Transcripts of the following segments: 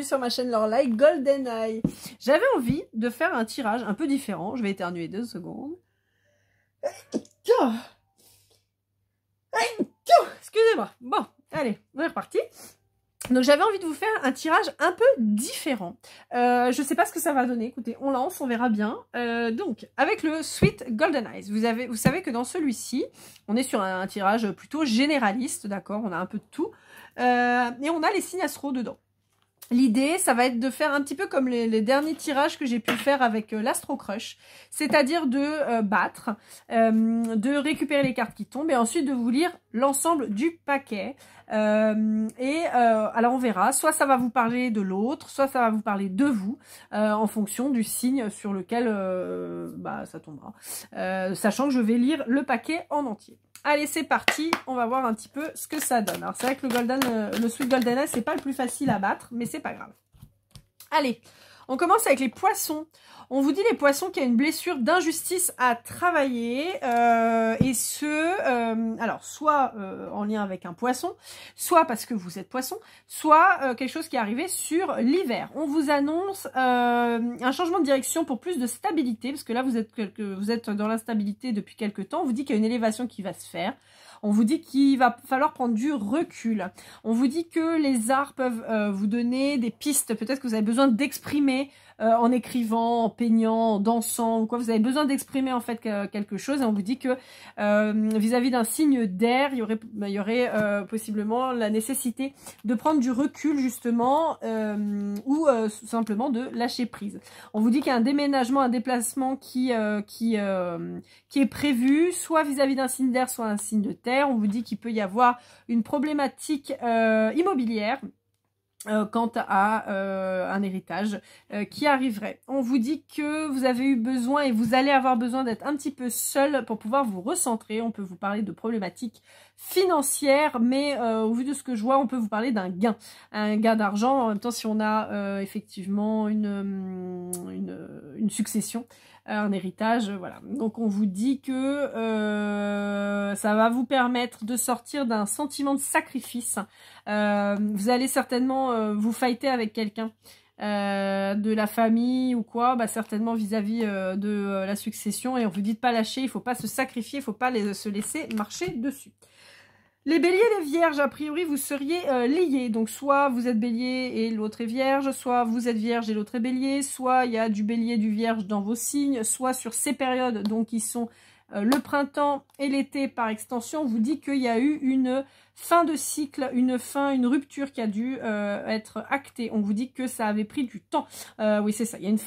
bienvenue sur ma chaîne Lorelai GoldenEye. J'avais envie de faire un tirage un peu différent. Je vais éternuer 2 secondes. Excusez-moi. Bon, allez, on est reparti. Donc j'avais envie de vous faire un tirage un peu différent. Je sais pas ce que ça va donner. Écoutez, on lance, on verra bien. Donc avec le Sweet Golden Eyes, vous savez que dans celui-ci, on est sur un tirage plutôt généraliste, d'accord. On a un peu de tout et on a les signes astro dedans. L'idée, ça va être de faire un petit peu comme les derniers tirages que j'ai pu faire avec l'Astro Crush, c'est-à-dire de battre, de récupérer les cartes qui tombent et ensuite de vous lire l'ensemble du paquet. Alors on verra, soit ça va vous parler de l'autre, soit ça va vous parler de vous, en fonction du signe sur lequel ça tombera, sachant que je vais lire le paquet en entier. Allez, c'est parti, on va voir un petit peu ce que ça donne. Alors c'est vrai que le Sweet Golden Eyes, c'est pas le plus facile à battre, mais c'est pas grave. Allez, on commence avec les poissons. On vous dit les poissons qu'il y a une blessure d'injustice à travailler, alors soit en lien avec un poisson, soit parce que vous êtes poisson, soit quelque chose qui est arrivé sur l'hiver. On vous annonce un changement de direction pour plus de stabilité, parce que là vous êtes dans l'instabilité depuis quelque temps. On vous dit qu'il y a une élévation qui va se faire. On vous dit qu'il va falloir prendre du recul. On vous dit que les arts peuvent vous donner des pistes. Peut-être que vous avez besoin d'exprimer en écrivant, en peignant, en dansant ou quoi. Vous avez besoin d'exprimer en fait quelque chose. Et on vous dit que vis-à-vis d'un signe d'air, il y aurait possiblement la nécessité de prendre du recul justement ou simplement de lâcher prise. On vous dit qu'il y a un déménagement, un déplacement qui est prévu, soit vis-à-vis d'un signe d'air, soit un signe de terre. On vous dit qu'il peut y avoir une problématique immobilière quant à un héritage qui arriverait. On vous dit que vous avez eu besoin et vous allez avoir besoin d'être un petit peu seul pour pouvoir vous recentrer. On peut vous parler de problématiques financières, mais au vu de ce que je vois, on peut vous parler d'un gain d'argent. En même temps, si on a effectivement une succession, un héritage, voilà. Donc on vous dit que ça va vous permettre de sortir d'un sentiment de sacrifice. Vous allez certainement vous fighter avec quelqu'un de la famille ou quoi, certainement vis-à-vis de la succession, et on vous dit de pas lâcher, il faut pas se sacrifier, il faut pas se laisser marcher dessus. Les béliers et les vierges, a priori, vous seriez liés. Donc, soit vous êtes bélier et l'autre est vierge, soit vous êtes vierge et l'autre est bélier, soit il y a du bélier, du vierge dans vos signes, soit sur ces périodes, donc qui sont le printemps et l'été par extension, on vous dit qu'il y a eu une fin de cycle, une rupture qui a dû être actée. On vous dit que ça avait pris du temps. Oui, c'est ça. Il y a une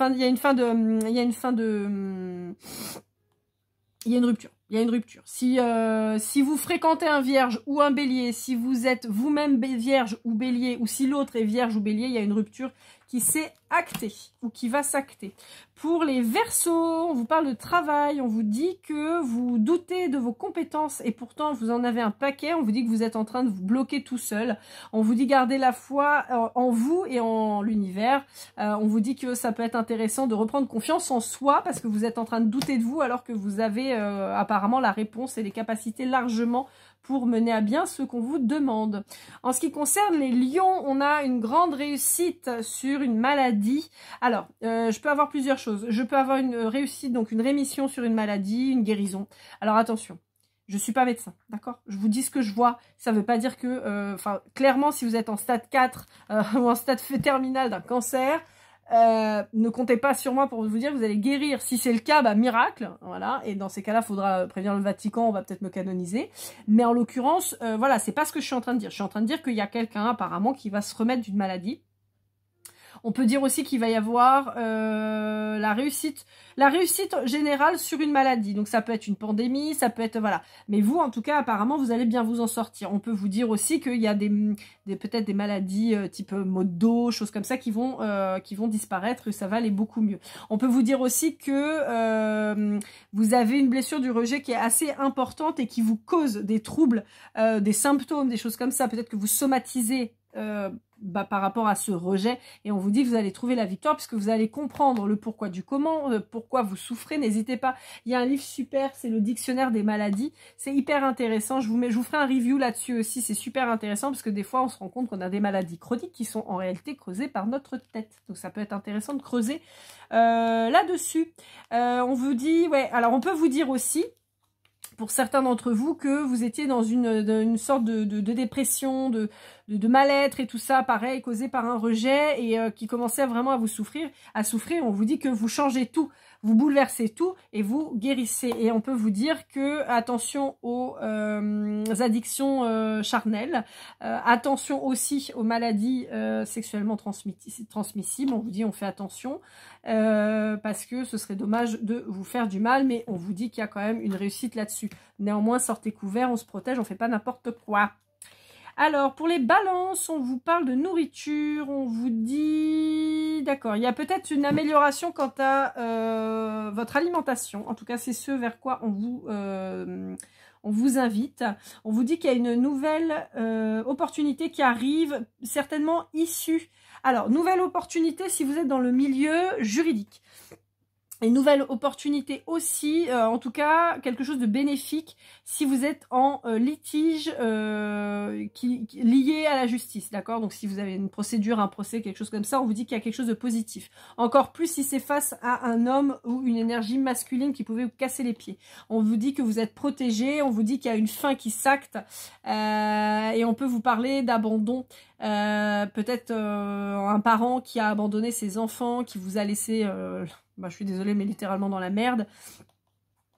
rupture. Il y a une rupture. Si vous fréquentez un vierge ou un bélier, si vous êtes vous-même vierge ou bélier, ou si l'autre est vierge ou bélier, il y a une rupture qui s'est actée ou qui va s'acter. Pour les verseaux, on vous parle de travail, on vous dit que vous doutez de vos compétences et pourtant vous en avez un paquet. On vous dit que vous êtes en train de vous bloquer tout seul. On vous dit garder la foi en vous et en l'univers. On vous dit que ça peut être intéressant de reprendre confiance en soi parce que vous êtes en train de douter de vous alors que vous avez apparemment la réponse et les capacités largement pour mener à bien ce qu'on vous demande. En ce qui concerne les lions, on a une grande réussite sur une maladie. Alors, je peux avoir plusieurs choses. Je peux avoir une réussite, donc une rémission sur une maladie, une guérison. Alors attention, je suis pas médecin, d'accord? Je vous dis ce que je vois. Ça veut pas dire que... clairement, si vous êtes en stade 4 ou en stade terminal d'un cancer, ne comptez pas sur moi pour vous dire que vous allez guérir. Si c'est le cas, miracle, voilà. Et dans ces cas-là, il faudra prévenir le Vatican, on va peut-être me canoniser. Mais en l'occurrence, voilà, c'est pas ce que je suis en train de dire. Je suis en train de dire qu'il y a quelqu'un apparemment qui va se remettre d'une maladie. On peut dire aussi qu'il va y avoir la réussite générale sur une maladie. Donc ça peut être une pandémie, ça peut être... Voilà. Mais vous, en tout cas, apparemment, vous allez bien vous en sortir. On peut vous dire aussi qu'il y a peut-être des maladies type maux de dos, choses comme ça qui vont disparaître et ça va aller beaucoup mieux. On peut vous dire aussi que vous avez une blessure du rejet qui est assez importante et qui vous cause des troubles, des symptômes, des choses comme ça. Peut-être que vous somatisez par rapport à ce rejet, et on vous dit que vous allez trouver la victoire puisque vous allez comprendre le pourquoi du comment, pourquoi vous souffrez. N'hésitez pas, il y a un livre super, c'est le dictionnaire des maladies, c'est hyper intéressant, je vous ferai un review là-dessus aussi, c'est super intéressant parce que des fois on se rend compte qu'on a des maladies chroniques qui sont en réalité creusées par notre tête, donc ça peut être intéressant de creuser là-dessus. On vous dit, ouais, alors on peut vous dire aussi, pour certains d'entre vous, que vous étiez dans une sorte de dépression, de mal-être et tout ça, pareil, causé par un rejet et qui commençait vraiment à vous souffrir. On vous dit que vous changez tout, vous bouleversez tout et vous guérissez. Et on peut vous dire que attention aux addictions charnelles, attention aussi aux maladies sexuellement transmissibles. On vous dit on fait attention parce que ce serait dommage de vous faire du mal, mais on vous dit qu'il y a quand même une réussite là-dessus. Néanmoins, sortez couverts, on se protège, on fait pas n'importe quoi. Alors, pour les balances, on vous parle de nourriture, on vous dit... D'accord, il y a peut-être une amélioration quant à votre alimentation. En tout cas, c'est ce vers quoi on vous invite. On vous dit qu'il y a une nouvelle opportunité qui arrive, certainement issue. Alors, nouvelle opportunité si vous êtes dans le milieu juridique. Une nouvelle opportunité aussi, en tout cas, quelque chose de bénéfique si vous êtes en litige lié à la justice, d'accord? Donc si vous avez une procédure, un procès, quelque chose comme ça, on vous dit qu'il y a quelque chose de positif. Encore plus si c'est face à un homme ou une énergie masculine qui pouvait vous casser les pieds. On vous dit que vous êtes protégé, on vous dit qu'il y a une fin qui s'acte et on peut vous parler d'abandon. Peut-être un parent qui a abandonné ses enfants, qui vous a laissé... je suis désolée, mais littéralement dans la merde.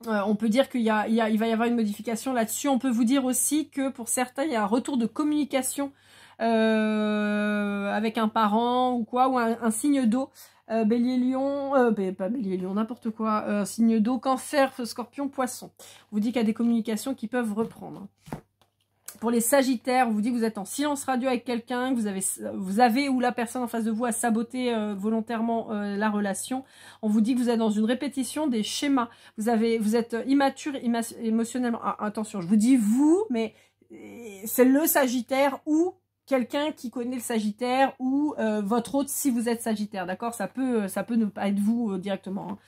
On peut dire qu'il va y avoir une modification là-dessus. On peut vous dire aussi que pour certains, il y a un retour de communication avec un parent ou quoi, ou un signe d'eau. Bélier-Lion, pas Bélier-Lion, n'importe quoi. Un signe d'eau, Cancer, Scorpion, Poisson. On vous dit qu'il y a des communications qui peuvent reprendre. Pour les Sagittaires, on vous dit que vous êtes en silence radio avec quelqu'un, que vous avez ou la personne en face de vous a saboté volontairement la relation. On vous dit que vous êtes dans une répétition des schémas. Vous êtes immature émotionnellement. Ah, attention, je vous dis vous, mais c'est le Sagittaire ou quelqu'un qui connaît le Sagittaire ou votre hôte si vous êtes Sagittaire, d'accord? Ça peut ne pas être vous directement, hein.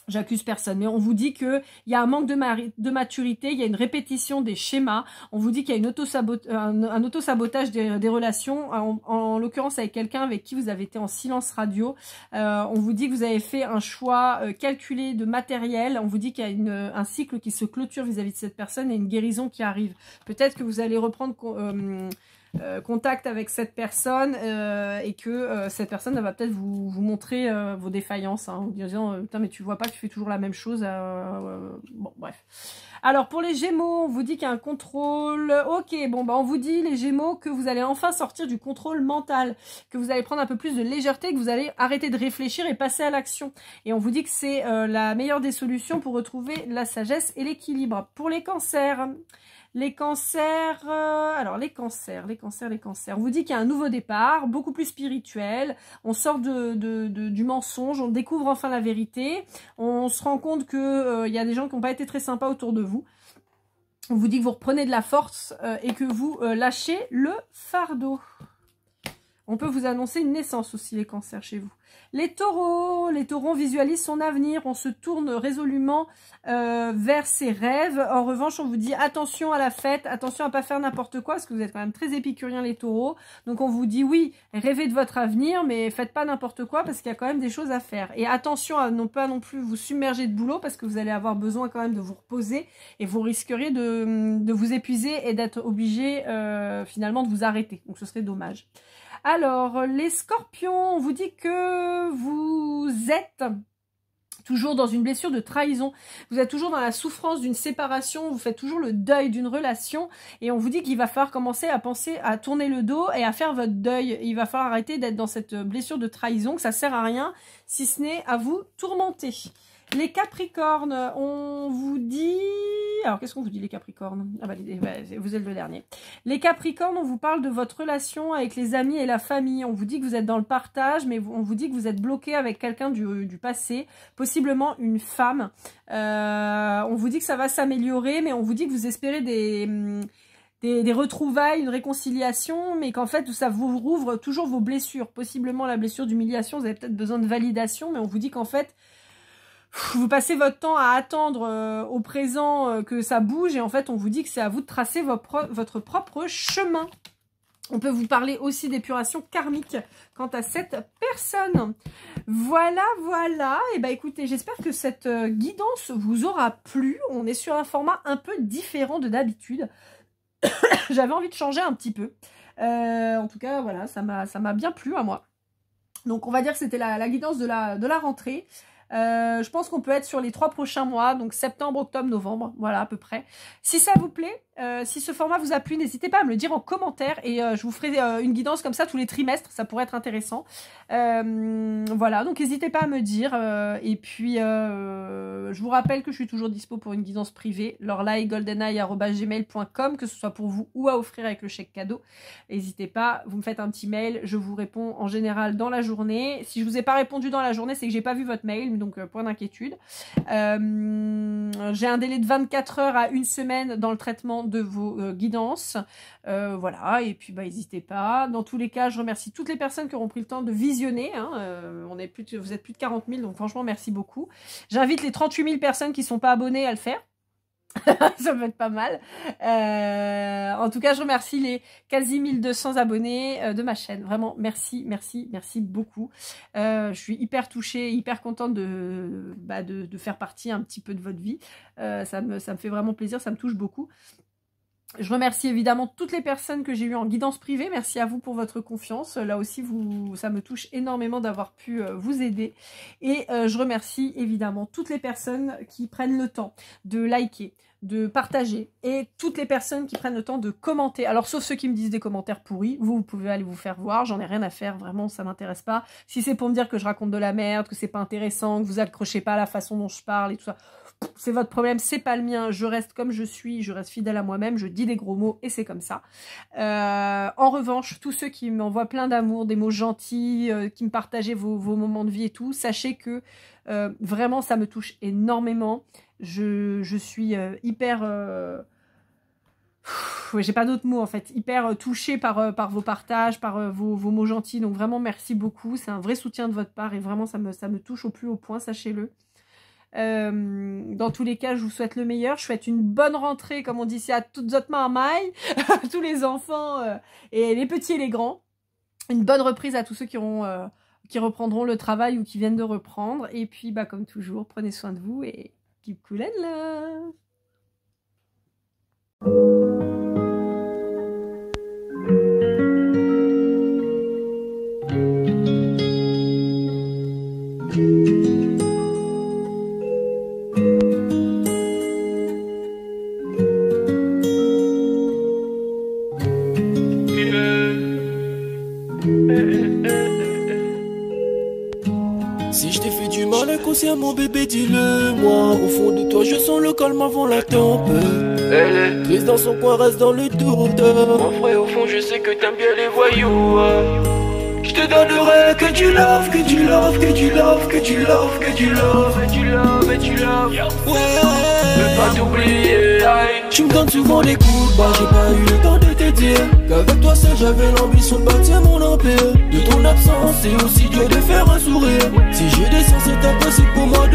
J'accuse personne, mais on vous dit qu'il y a un manque de maturité, il y a une répétition des schémas, on vous dit qu'il y a un auto-sabotage des relations, en l'occurrence avec quelqu'un avec qui vous avez été en silence radio. On vous dit que vous avez fait un choix calculé de matériel, on vous dit qu'il y a un cycle qui se clôture vis-à-vis de cette personne et une guérison qui arrive. Peut-être que vous allez reprendre... contact avec cette personne et que cette personne va peut-être vous montrer vos défaillances, hein, en vous disant putain mais tu vois pas que tu fais toujours la même chose, bon bref. Alors pour les Gémeaux, on vous dit qu'il y a un contrôle, ok, bon bah on vous dit les Gémeaux que vous allez enfin sortir du contrôle mental, que vous allez prendre un peu plus de légèreté, que vous allez arrêter de réfléchir et passer à l'action, et on vous dit que c'est la meilleure des solutions pour retrouver la sagesse et l'équilibre. Pour les Cancers, les cancers, alors les cancers. On vous dit qu'il y a un nouveau départ, beaucoup plus spirituel. On sort du mensonge, on découvre enfin la vérité. On se rend compte que y a des gens qui n'ont pas été très sympas autour de vous. On vous dit que vous reprenez de la force et que vous lâchez le fardeau. On peut vous annoncer une naissance aussi, les cancers, chez vous. Les taureaux visualisent son avenir, on se tourne résolument vers ses rêves. En revanche, on vous dit attention à la fête, attention à pas faire n'importe quoi, parce que vous êtes quand même très épicuriens les taureaux. Donc on vous dit oui, rêvez de votre avenir, mais faites pas n'importe quoi, parce qu'il y a quand même des choses à faire. Et attention à ne pas non plus vous submerger de boulot, parce que vous allez avoir besoin quand même de vous reposer, et vous risqueriez de vous épuiser et d'être obligé finalement de vous arrêter. Donc ce serait dommage. Alors, les Scorpions, on vous dit que vous êtes toujours dans une blessure de trahison. Vous êtes toujours dans la souffrance d'une séparation, vous faites toujours le deuil d'une relation et on vous dit qu'il va falloir commencer à penser à tourner le dos et à faire votre deuil. Il va falloir arrêter d'être dans cette blessure de trahison, que ça sert à rien si ce n'est à vous tourmenter. Les Capricornes, on vous dit... Alors, qu'est-ce qu'on vous dit, les Capricornes? Ah bah, vous êtes le dernier. Les Capricornes, on vous parle de votre relation avec les amis et la famille. On vous dit que vous êtes dans le partage, mais on vous dit que vous êtes bloqué avec quelqu'un du passé, possiblement une femme. On vous dit que ça va s'améliorer, mais on vous dit que vous espérez des retrouvailles, une réconciliation, mais qu'en fait, ça vous rouvre toujours vos blessures. Possiblement la blessure d'humiliation, vous avez peut-être besoin de validation, mais on vous dit qu'en fait, vous passez votre temps à attendre au présent que ça bouge, et en fait, on vous dit que c'est à vous de tracer votre propre chemin. On peut vous parler aussi d'épuration karmique quant à cette personne. Voilà, voilà. Et bah écoutez, j'espère que cette guidance vous aura plu. On est sur un format un peu différent de d'habitude. J'avais envie de changer un petit peu. En tout cas, voilà, ça m'a bien plu à moi. Donc on va dire que c'était la guidance de la rentrée. Je pense qu'on peut être sur les 3 prochains mois, donc septembre, octobre, novembre, voilà à peu près. Si ça vous plaît, si ce format vous a plu, n'hésitez pas à me le dire en commentaire et je vous ferai une guidance comme ça tous les trimestres, ça pourrait être intéressant. Voilà, donc n'hésitez pas à me dire. Et puis, je vous rappelle que je suis toujours dispo pour une guidance privée, lorlaïgoldeneye@gmail.com, que ce soit pour vous ou à offrir avec le chèque cadeau. N'hésitez pas, vous me faites un petit mail, je vous réponds en général dans la journée. Si je vous ai pas répondu dans la journée, c'est que j'ai pas vu votre mail, donc point d'inquiétude. J'ai un délai de 24 heures à 1 semaine dans le traitement de vos guidances. Voilà, et puis bah n'hésitez pas. Dans tous les cas, je remercie toutes les personnes qui auront pris le temps de visionner. Hein. Vous êtes plus de 40 000, donc franchement, merci beaucoup. J'invite les 38 000 personnes qui ne sont pas abonnées à le faire. Ça peut être pas mal. En tout cas, je remercie les quasi 1200 abonnés de ma chaîne. Vraiment, merci, merci, merci beaucoup. Je suis hyper touchée, hyper contente de faire partie un petit peu de votre vie. Ça me fait vraiment plaisir, ça me touche beaucoup. Je remercie évidemment toutes les personnes que j'ai eues en guidance privée. Merci à vous pour votre confiance. Là aussi, ça me touche énormément d'avoir pu vous aider. Et je remercie évidemment toutes les personnes qui prennent le temps de liker, de partager, et toutes les personnes qui prennent le temps de commenter. Alors, sauf ceux qui me disent des commentaires pourris, vous pouvez aller vous faire voir. J'en ai rien à faire, vraiment, ça m'intéresse pas. Si c'est pour me dire que je raconte de la merde, que c'est pas intéressant, que vous accrochez pas à la façon dont je parle et tout ça, c'est votre problème, c'est pas le mien. Je reste comme je suis, je reste fidèle à moi-même, je dis des gros mots et c'est comme ça. En revanche, tous ceux qui m'envoient plein d'amour, des mots gentils, qui me partagent vos moments de vie et tout, sachez que vraiment ça me touche énormément. Je suis hyper... j'ai pas d'autres mots en fait, hyper touchée par vos partages, par vos mots gentils. Donc vraiment merci beaucoup, c'est un vrai soutien de votre part et vraiment ça me touche au plus haut point, sachez-le. Dans tous les cas, je vous souhaite le meilleur. Je souhaite une bonne rentrée, comme on dit ici, à toutes autres mamans, tous les enfants et les petits et les grands. Une bonne reprise à tous ceux qui reprendront le travail ou qui viennent de reprendre. Et puis, bah, comme toujours, prenez soin de vous et keep cool and love. Si je t'ai fait du mal inconsciemment bébé dis-le moi. Au fond de toi je sens le calme avant la tempête. Elle est triste dans son coin, reste dans le doute. Mon frère au fond je sais que t'aimes bien les voyous. Je te donnerai que du love, que du love, que du love, que du love, que du love, et du love, et du love. Ouais, je veux pas t'oublier. Tu me donnes souvent des coups de barre, j'ai pas eu le temps de te dire qu'avec toi seul j'avais l'ambition de bâtir mon empire. De ton absence c'est aussi dur de faire un sourire. Si je descends c'est impossible pour moi de